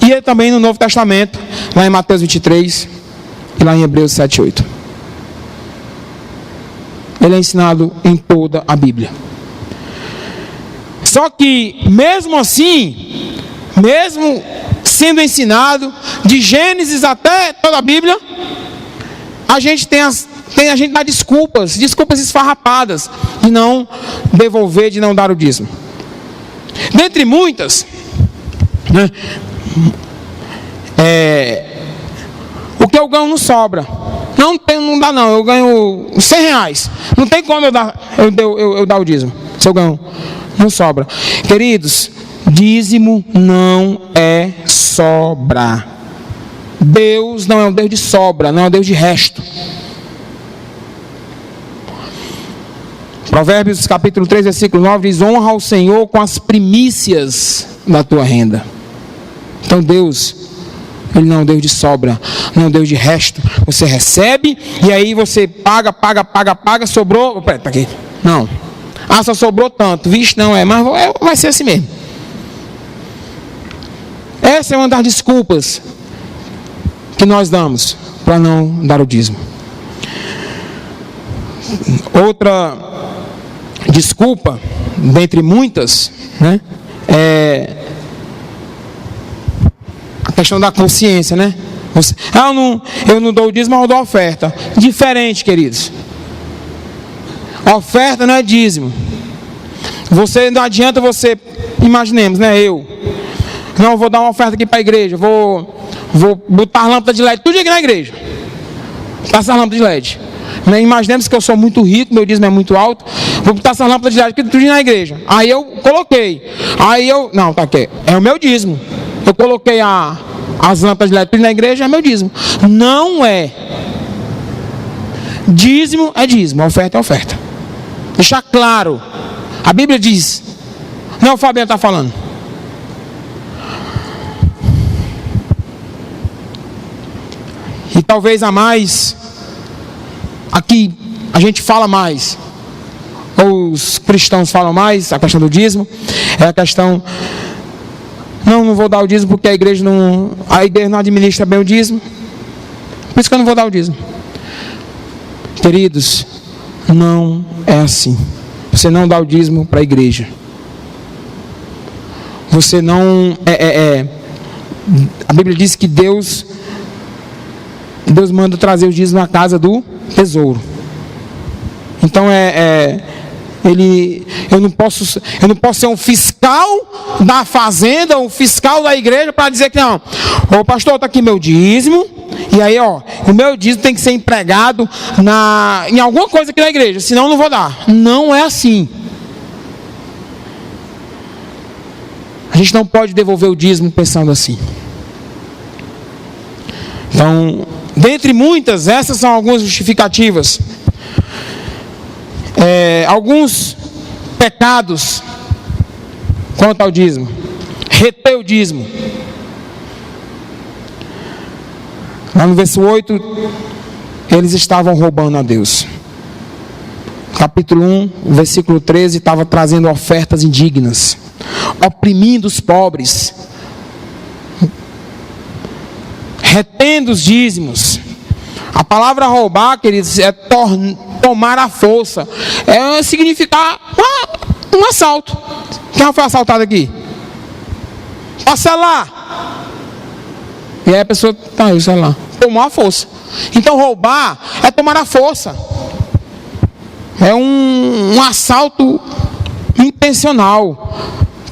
E ele também no Novo Testamento, lá em Mateus 23 e lá em Hebreus 7 e 8. Ele é ensinado em toda a Bíblia. Só que, mesmo assim, mesmo sendo ensinado, de Gênesis até toda a Bíblia, a gente dá desculpas esfarrapadas de não devolver, de não dar o dízimo. Dentre muitas, né, o que eu ganho não sobra. Não dá não, eu ganho R$100. Não tem como eu dar o dízimo. Se eu ganho, não sobra. Queridos, dízimo não é sobra. Deus não é um Deus de sobra, não é um Deus de resto. Provérbios capítulo 3, versículo 9 diz: honra ao Senhor com as primícias da tua renda. Então Deus, Ele não é um Deus de sobra, não é um Deus de resto. Você recebe e aí você paga, sobrou. Tá aqui. Não. Só sobrou tanto. Vixe, não é, mas vai ser assim mesmo. Essa é uma das desculpas que nós damos para não dar o dízimo. Outra desculpa, dentre muitas, né, é a questão da consciência, né? Eu não dou o dízimo, mas eu dou a oferta. Diferente, queridos. A oferta não é dízimo. Não adianta você, imaginemos, né? Eu vou dar uma oferta aqui para a igreja, vou botar lâmpada de LED tudo aqui na igreja. Passar lâmpada de LED. Imaginemos que eu sou muito rico, meu dízimo é muito alto, vou botar essa lâmpada de LED aqui tudo na igreja. Aí eu coloquei. Não, tá aqui. É o meu dízimo. Eu coloquei as lâmpadas de LED tudo na igreja, é meu dízimo. Não é. Dízimo é dízimo, oferta é oferta. Deixar claro. A Bíblia diz. Não, o Fabiano está falando. E talvez a mais, aqui a gente fala mais, ou os cristãos falam mais, a questão do dízimo, é a questão, não vou dar o dízimo porque a igreja não administra bem o dízimo, por isso que eu não vou dar o dízimo. Queridos, não é assim. Você não dá o dízimo para a igreja. Você não... A Bíblia diz que Deus manda trazer os dízimos na casa do tesouro. Então eu não posso ser um fiscal da fazenda, um fiscal da igreja para dizer que não. Ô pastor, está aqui meu dízimo. E aí, o meu dízimo tem que ser empregado em alguma coisa aqui na igreja, senão eu não vou dar. Não é assim. A gente não pode devolver o dízimo pensando assim. Então, dentre muitas, essas são algumas justificativas. Alguns pecados quanto ao dízimo. Reter o dízimo. Lá no verso 8, eles estavam roubando a Deus. Capítulo 1, versículo 13, estava trazendo ofertas indignas, oprimindo os pobres, retendo os dízimos. A palavra roubar, queridos, é tomar à força, é significar um assalto. Quem já foi assaltado aqui? Passa lá. E aí a pessoa, sei lá, tomou a força. Então roubar é tomar a força. É um assalto intencional,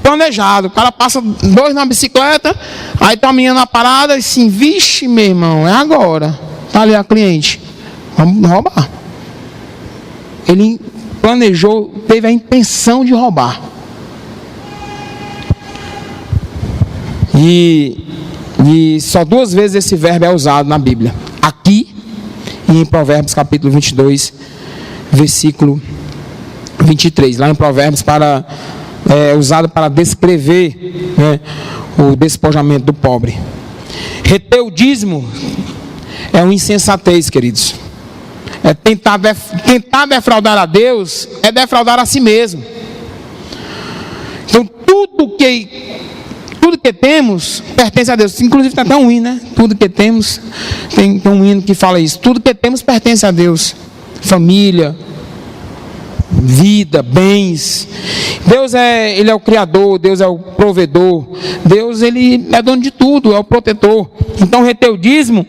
planejado. O cara passa 2 na bicicleta, aí tá a menina na parada e assim, vixe meu irmão, é agora. Tá ali a cliente, vamos roubar. Ele planejou, teve a intenção de roubar. E só 2 vezes esse verbo é usado na Bíblia. Aqui e em Provérbios capítulo 22, versículo 23. Lá em Provérbios usado para descrever, né, o despojamento do pobre. Reter o dízimo é uma insensatez, queridos. É tentar defraudar a Deus, é defraudar a si mesmo. Então tudo que temos pertence a Deus. Inclusive tem até um hino, né? Tudo que temos, tem um hino que fala isso. Tudo que temos pertence a Deus. Família, vida, bens. Deus ele é o Criador, Deus é o provedor, Deus ele é dono de tudo, é o protetor. Então reter o dízimo,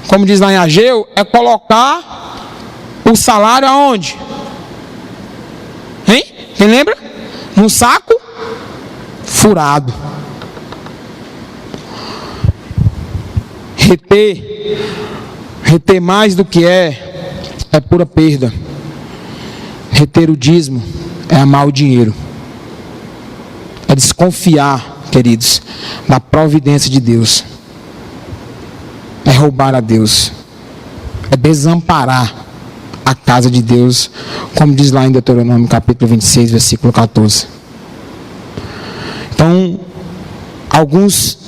como diz lá em Ageu, é colocar o salário aonde? Hein? Quem lembra? Num saco furado. Reter mais do que é pura perda. Reter o dízimo é amar o dinheiro. É desconfiar, queridos, da providência de Deus. É roubar a Deus. É desamparar a casa de Deus, como diz lá em Deuteronômio capítulo 26, versículo 14. Então, alguns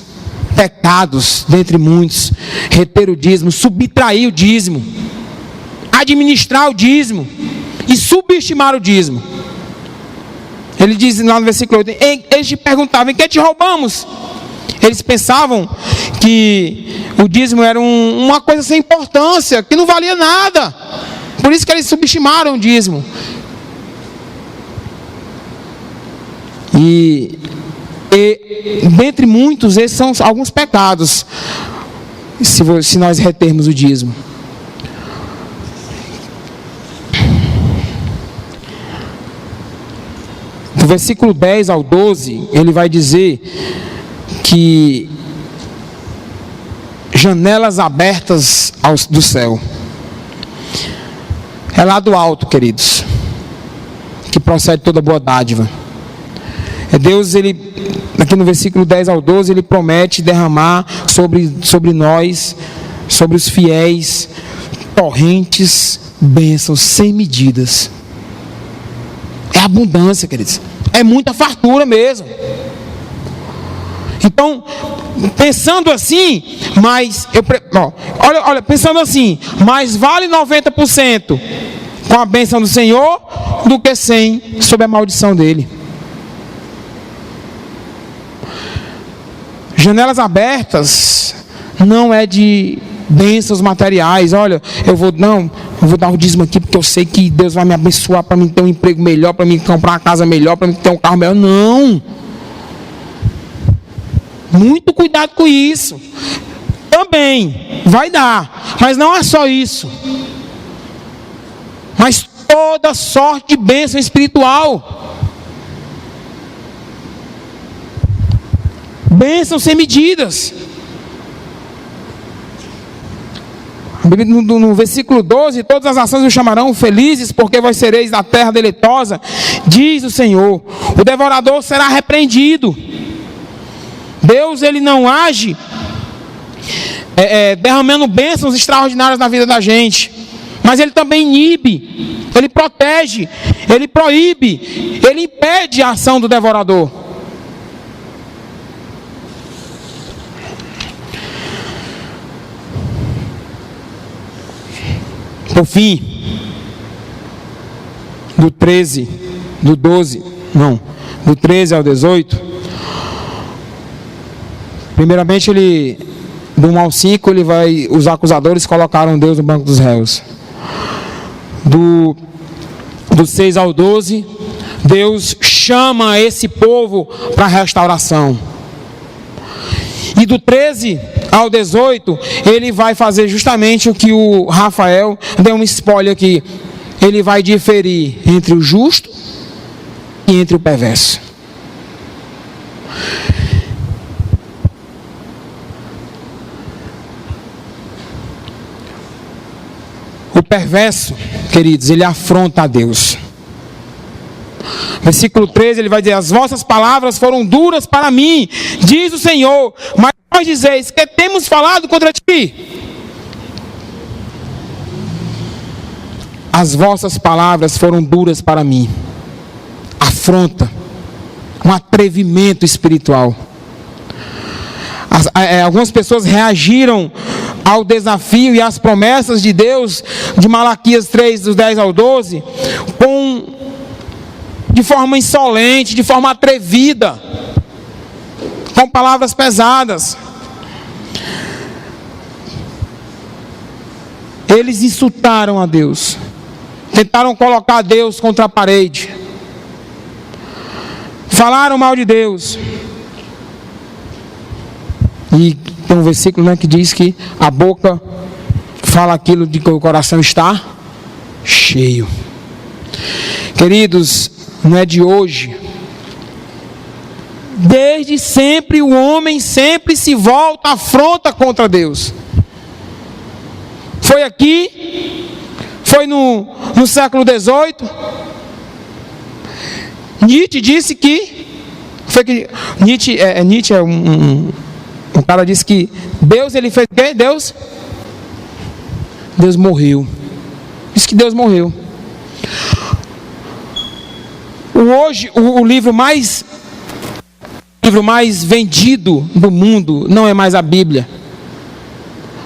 pecados, dentre muitos: reter o dízimo, subtrair o dízimo, administrar o dízimo e subestimar o dízimo. Ele diz lá no versículo 8: eles te perguntavam, em que te roubamos? Eles pensavam que o dízimo era uma coisa sem importância, que não valia nada. Por isso que eles subestimaram o dízimo. E dentre muitos, esses são alguns pecados, se nós retermos o dízimo. Do versículo 10 ao 12, ele vai dizer que janelas abertas do céu. É lá do alto, queridos, que procede toda boa dádiva. É Deus, aqui no versículo 10 ao 12, ele promete derramar sobre nós, sobre os fiéis, torrentes, bênçãos sem medidas. É abundância, queridos. É muita fartura mesmo. Então, pensando assim, pensando assim, mais vale 90% com a bênção do Senhor do que 100% sob a maldição dele. Janelas abertas não é de bênçãos materiais. Olha, eu vou dar o dízimo aqui porque eu sei que Deus vai me abençoar para mim ter um emprego melhor, para mim comprar uma casa melhor, para mim ter um carro melhor. Não. Muito cuidado com isso. Também vai dar, mas não é só isso. Mas toda sorte de bênção espiritual. Bênção sem medidas. No versículo 12: todas as nações os chamarão felizes, porque vós sereis da terra deleitosa, diz o Senhor. O devorador será repreendido. Deus, ele não age derramando bênçãos extraordinárias na vida da gente, mas ele também inibe, ele protege, ele proíbe, ele impede a ação do devorador. Por fim, do 13 ao 18, primeiramente do 1 ao 5, os acusadores colocaram Deus no banco dos réus. Do 6 ao 12, Deus chama esse povo para a restauração. E do 13 ao 18, ele vai fazer justamente o que o Rafael deu um spoiler aqui. Ele vai diferir entre o justo e entre o perverso. O perverso, queridos, ele afronta a Deus. Versículo 13, ele vai dizer: as vossas palavras foram duras para mim, diz o Senhor, mas vós dizeis que temos falado contra ti. As vossas palavras foram duras para mim. Afronta, um atrevimento espiritual. Algumas pessoas reagiram ao desafio e às promessas de Deus, de Malaquias 3, dos 10 ao 12, de forma insolente, de forma atrevida, com palavras pesadas. Eles insultaram a Deus, Tentaram colocar Deus contra a parede. Falaram mal de Deus. E tem um versículo, né, que diz que a boca fala aquilo de que o coração está cheio. Queridos, não é de hoje. Desde sempre o homem sempre se volta, afronta contra Deus. Foi aqui, foi no século XVIII. Nietzsche disse que Nietzsche é um cara disse que Deus, ele fez o quê? Deus morreu. Disse que Deus morreu. Hoje o livro mais vendido do mundo não é mais a Bíblia.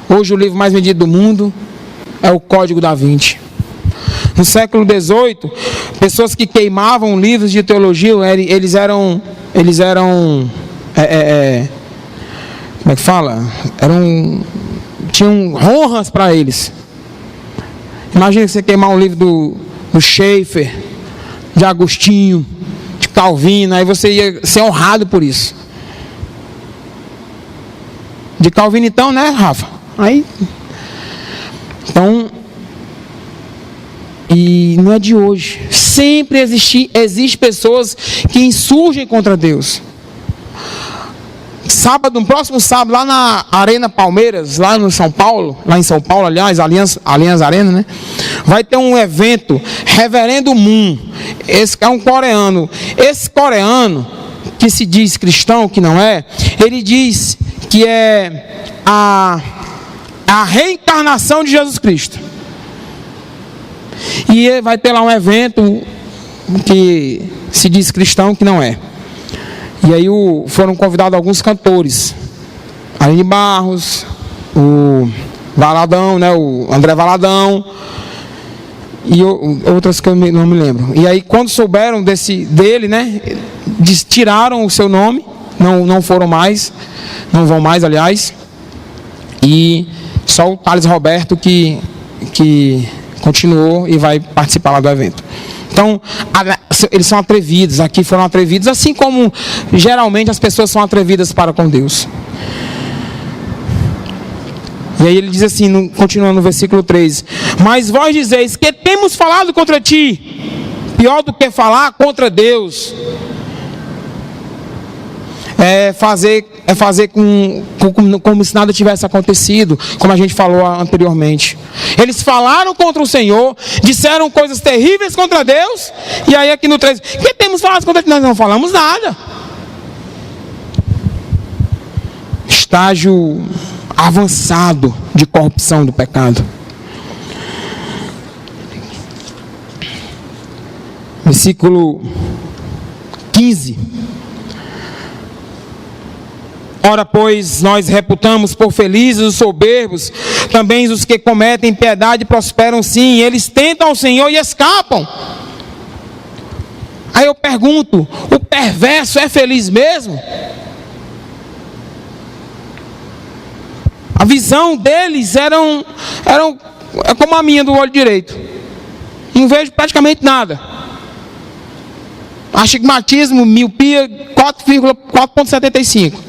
Hoje o livro mais vendido do mundo é o Código da Vinci. No século XVIII, pessoas que queimavam livros de teologia, eles eram como é que fala? Tinham honras para eles. Imagina você queimar um livro do Schaeffer, de Agostinho, de Calvino, aí você ia ser honrado por isso. De Calvino então, né, Rafa? Então, e não é de hoje. Sempre existe pessoas que insurgem contra Deus. No próximo sábado, lá na Arena Palmeiras, lá em São Paulo, aliás, Allianz Arena, né? Vai ter um evento, Reverendo Moon. Esse é um coreano. Esse coreano, que se diz cristão, que não é, ele diz que é a reencarnação de Jesus Cristo. E vai ter lá um evento que se diz cristão, que não é. E aí foram convidados alguns cantores. Aline Barros, o Valadão, né, o André Valadão, e outras que eu não me lembro. E aí quando souberam dele, né, tiraram o seu nome, não foram mais, não vão mais, aliás. E só o Thales Roberto que continuou e vai participar lá do evento. Então, eles são atrevidos, aqui foram atrevidos, assim como geralmente as pessoas são atrevidas para com Deus. E aí ele diz assim, continuando no versículo 3: mas vós dizeis que temos falado contra ti, pior do que falar contra Deus. É fazer como se nada tivesse acontecido, como a gente falou anteriormente. Eles falaram contra o Senhor, disseram coisas terríveis contra Deus, e aí aqui no 3, que temos falado contra Deus? Nós não falamos nada. Estágio avançado de corrupção do pecado. Versículo 15. Ora, pois, nós reputamos por felizes os soberbos, também os que cometem impiedade prosperam sim, eles tentam ao Senhor e escapam. Aí eu pergunto, o perverso é feliz mesmo? A visão deles é como a minha do olho direito. Não vejo praticamente nada. Astigmatismo, miopia, 4,75.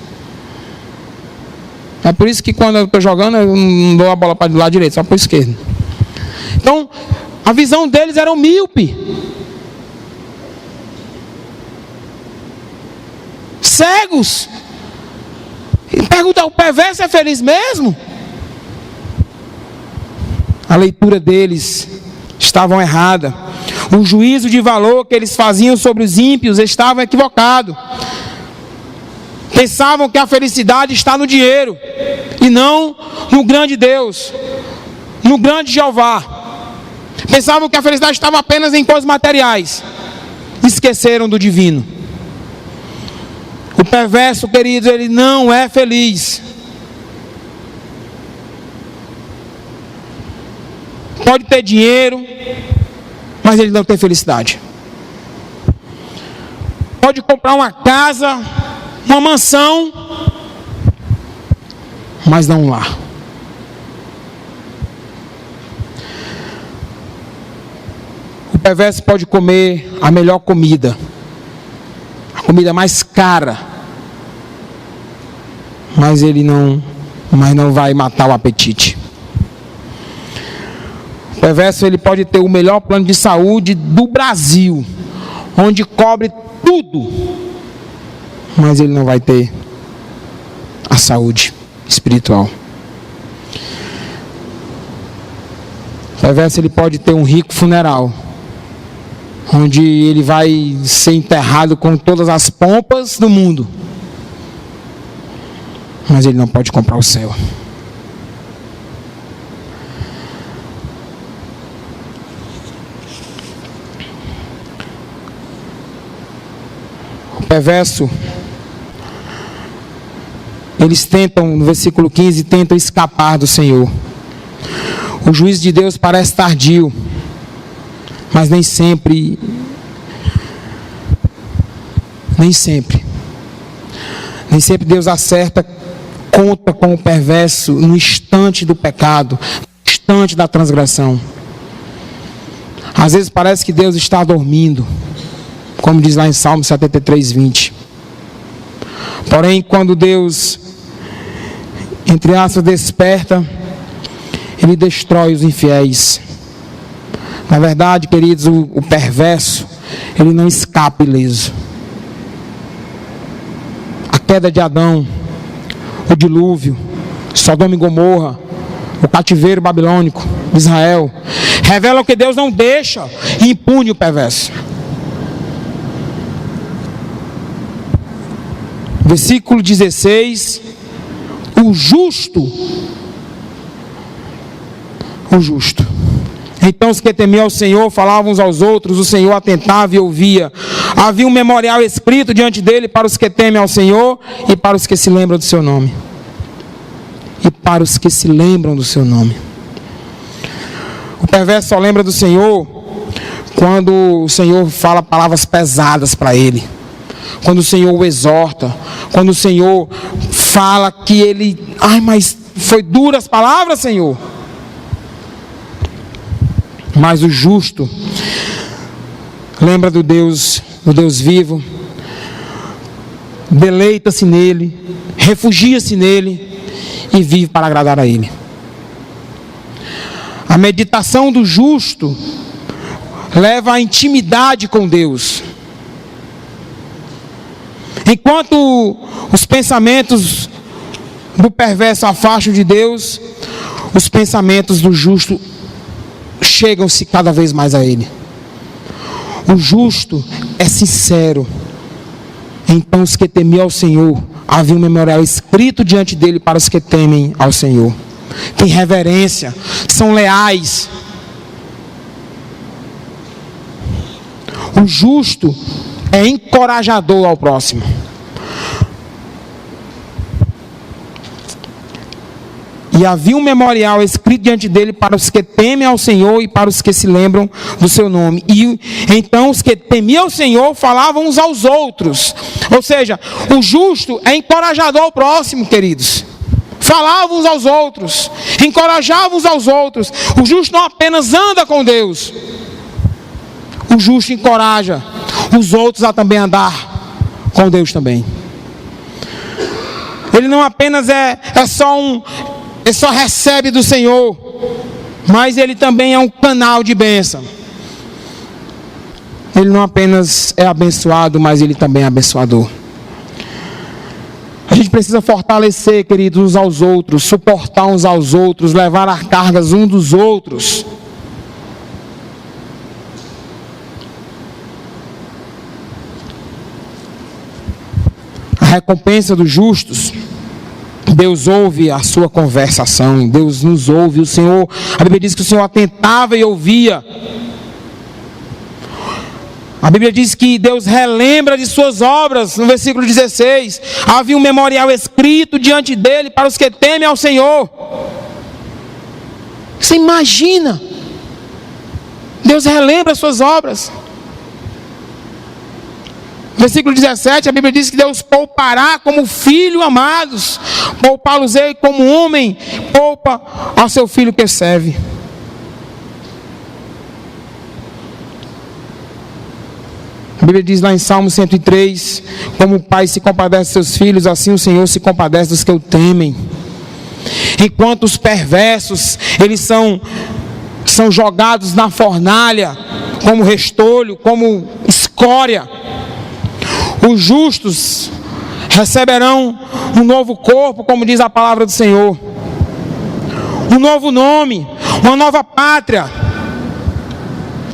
É por isso que quando eu estou jogando, eu não dou a bola para o lado direito, só para o esquerdo. Então, a visão deles era míope. Cegos. E pergunta, o perverso é feliz mesmo? A leitura deles estava errada. O juízo de valor que eles faziam sobre os ímpios estava equivocado. Pensavam que a felicidade está no dinheiro e não no grande Deus, no grande Jeová. Pensavam que a felicidade estava apenas em coisas materiais. Esqueceram do divino. O perverso, queridos, ele não é feliz. Pode ter dinheiro, mas ele não tem felicidade. Pode comprar uma casa, uma mansão, mas não um lar. perverso pode comer a melhor comida, a comida mais cara, mas não vai matar o apetite. O perverso ele pode ter o melhor plano de saúde do Brasil, onde cobre tudo, mas ele não vai ter a saúde espiritual. O perverso ele pode ter um rico funeral, onde ele vai ser enterrado com todas as pompas do mundo, mas ele não pode comprar o céu. O perverso, eles tentam, no versículo 15, tentam escapar do Senhor. O juízo de Deus parece tardio, mas nem sempre Deus acerta conta com o perverso no instante do pecado, no instante da transgressão. Às vezes parece que Deus está dormindo, como diz lá em Salmo 73, 20. Porém, quando Deus, entre aspas, desperta, Ele destrói os infiéis. Na verdade, queridos, o perverso, ele não escapa ileso. A queda de Adão, o dilúvio, Sodoma e Gomorra, o cativeiro babilônico de Israel, revelam que Deus não deixa impune o perverso. Versículo 16, o justo. Então os que temiam ao Senhor falavam uns aos outros, o Senhor atentava e ouvia. Havia um memorial escrito diante dele para os que temem ao Senhor e para os que se lembram do seu nome. O perverso só lembra do Senhor quando o Senhor fala palavras pesadas para ele, quando o Senhor o exorta, quando o Senhor fala que ele, mas foi duras as palavras, Senhor. Mas o justo lembra do Deus vivo, deleita-se nele, refugia-se nele e vive para agradar a ele. A meditação do justo leva à intimidade com Deus. Enquanto os pensamentos do perverso afastam de Deus, os pensamentos do justo chegam-se cada vez mais a ele. O justo é sincero. Então os que temiam ao Senhor, havia um memorial escrito diante dele para os que temem ao Senhor. Tem reverência, são leais. O justo é encorajador ao próximo. E havia um memorial escrito diante dele para os que temem ao Senhor e para os que se lembram do seu nome. E então os que temiam o Senhor falavam uns aos outros. Ou seja, o justo é encorajador ao próximo, queridos. Falavam uns aos outros, encorajavam uns aos outros. O justo não apenas anda com Deus, o justo encoraja os outros a também andar com Deus também. Ele não apenas ele só recebe do Senhor, mas ele também é um canal de bênção. Ele não apenas é abençoado, mas ele também é abençoador. A gente precisa fortalecer, queridos, uns aos outros, suportar uns aos outros, levar as cargas uns dos outros. A recompensa dos justos, Deus ouve a sua conversação, Deus nos ouve, o Senhor, a Bíblia diz que o Senhor atentava e ouvia. A Bíblia diz que Deus relembra de suas obras, no versículo 16, havia um memorial escrito diante dele para os que temem ao Senhor. Você imagina, Deus relembra as suas obras. Versículo 17, a Bíblia diz que Deus poupará como filho amados, poupá-los-ei como homem poupa ao seu filho que serve. A Bíblia diz lá em Salmo 103, como o Pai se compadece dos seus filhos, assim o Senhor se compadece dos que o temem. Enquanto os perversos, eles são jogados na fornalha, como restolho, como escória, os justos receberão um novo corpo, como diz a palavra do Senhor, um novo nome, uma nova pátria,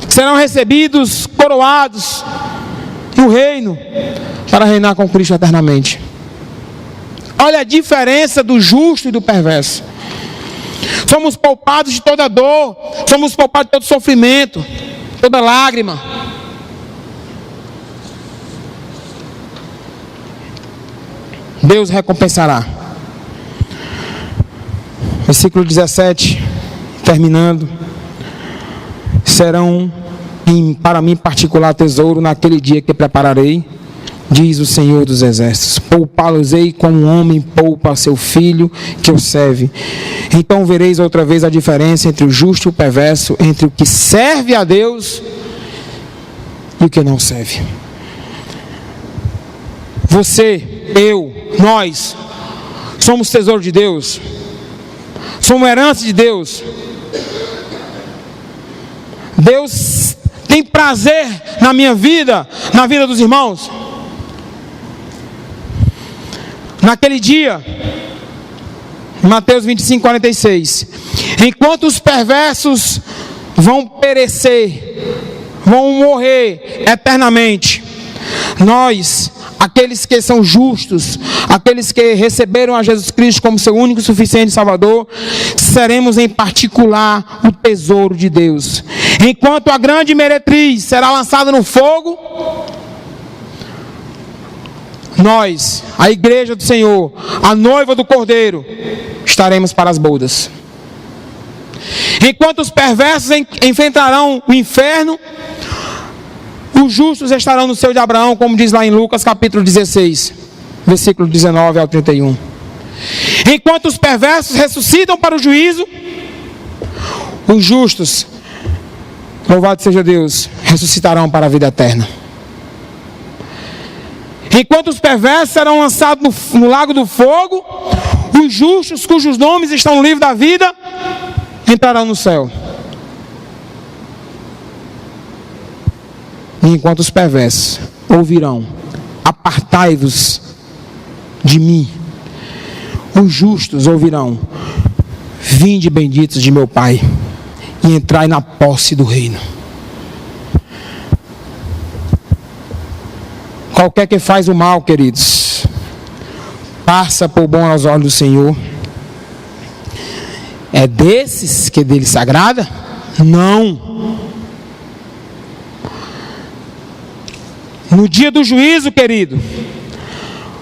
serão recebidos, coroados no reino, para reinar com Cristo eternamente. Olha a diferença do justo e do perverso. Somos poupados de toda dor, somos poupados de todo sofrimento, toda lágrima. Deus recompensará. Versículo 17, terminando. Serão para mim particular tesouro naquele dia que prepararei, diz o Senhor dos Exércitos. Poupá-los-ei como um homem poupa seu filho que o serve. Então vereis outra vez a diferença entre o justo e o perverso, entre o que serve a Deus e o que não serve. Você, eu, nós somos tesouro de Deus, somos herança de Deus. Deus tem prazer na minha vida, na vida dos irmãos. Naquele dia, Mateus 25, 46, enquanto os perversos vão perecer, vão morrer eternamente, nós, aqueles que são justos, aqueles que receberam a Jesus Cristo como seu único e suficiente Salvador, seremos em particular o tesouro de Deus. Enquanto a grande meretriz será lançada no fogo, nós, a igreja do Senhor, a noiva do Cordeiro, estaremos para as bodas. Enquanto os perversos enfrentarão o inferno, os justos estarão no seio de Abraão, como diz lá em Lucas capítulo 16, versículo 19 ao 31. Enquanto os perversos ressuscitam para o juízo, os justos, louvado seja Deus, ressuscitarão para a vida eterna. Enquanto os perversos serão lançados no lago do fogo, os justos, cujos nomes estão no livro da vida, entrarão no céu. E enquanto os perversos ouvirão: apartai-vos de mim, os justos ouvirão: vinde benditos de meu Pai, e entrai na posse do reino. Qualquer que faz o mal, queridos, passa por bom aos olhos do Senhor. É desses que dele se agrada? Não. No dia do juízo, querido,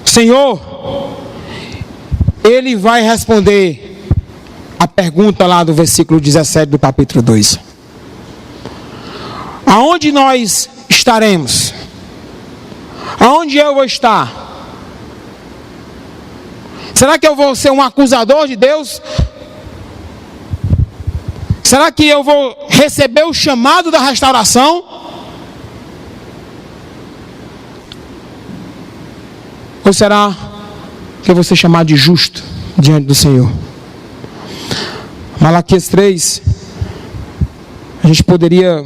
o Senhor, Ele vai responder a pergunta lá do versículo 17 do capítulo 2. Aonde nós estaremos? Aonde eu vou estar? Será que eu vou ser um acusador de Deus? Será que eu vou receber o chamado da restauração? Ou será que eu vou ser chamado de justo diante do Senhor? Malaquias 3, a gente poderia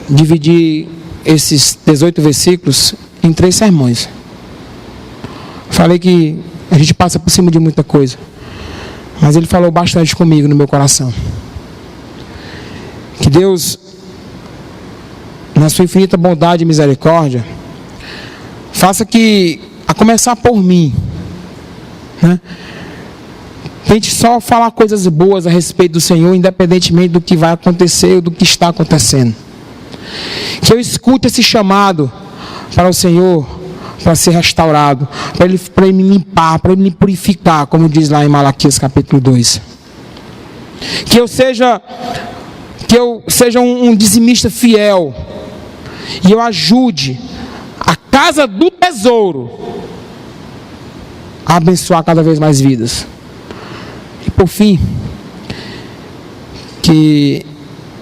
dividir esses 18 versículos em 3 sermões. Falei que a gente passa por cima de muita coisa, mas ele falou bastante comigo no meu coração. Que Deus, na sua infinita bondade e misericórdia, faça que, a começar por mim, né, tente só falar coisas boas a respeito do Senhor, independentemente do que vai acontecer ou do que está acontecendo. Que eu escute esse chamado para o Senhor, para ser restaurado, para Ele me limpar, para Ele me purificar, como diz lá em Malaquias capítulo 2. Que eu seja um dizimista fiel, e eu ajude a casa do tesouro a abençoar cada vez mais vidas. E por fim, que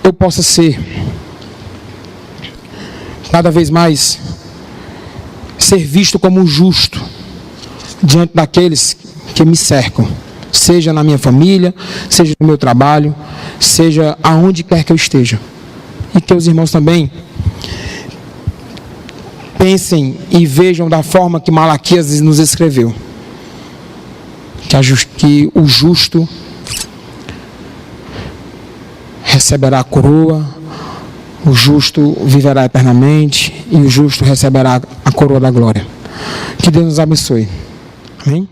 eu possa ser cada vez mais ser visto como justo diante daqueles que me cercam, seja na minha família, seja no meu trabalho, seja aonde quer que eu esteja. E que os irmãos também pensem e vejam da forma que Malaquias nos escreveu, que o justo receberá a coroa, o justo viverá eternamente e o justo receberá a coroa da glória. Que Deus nos abençoe. Amém?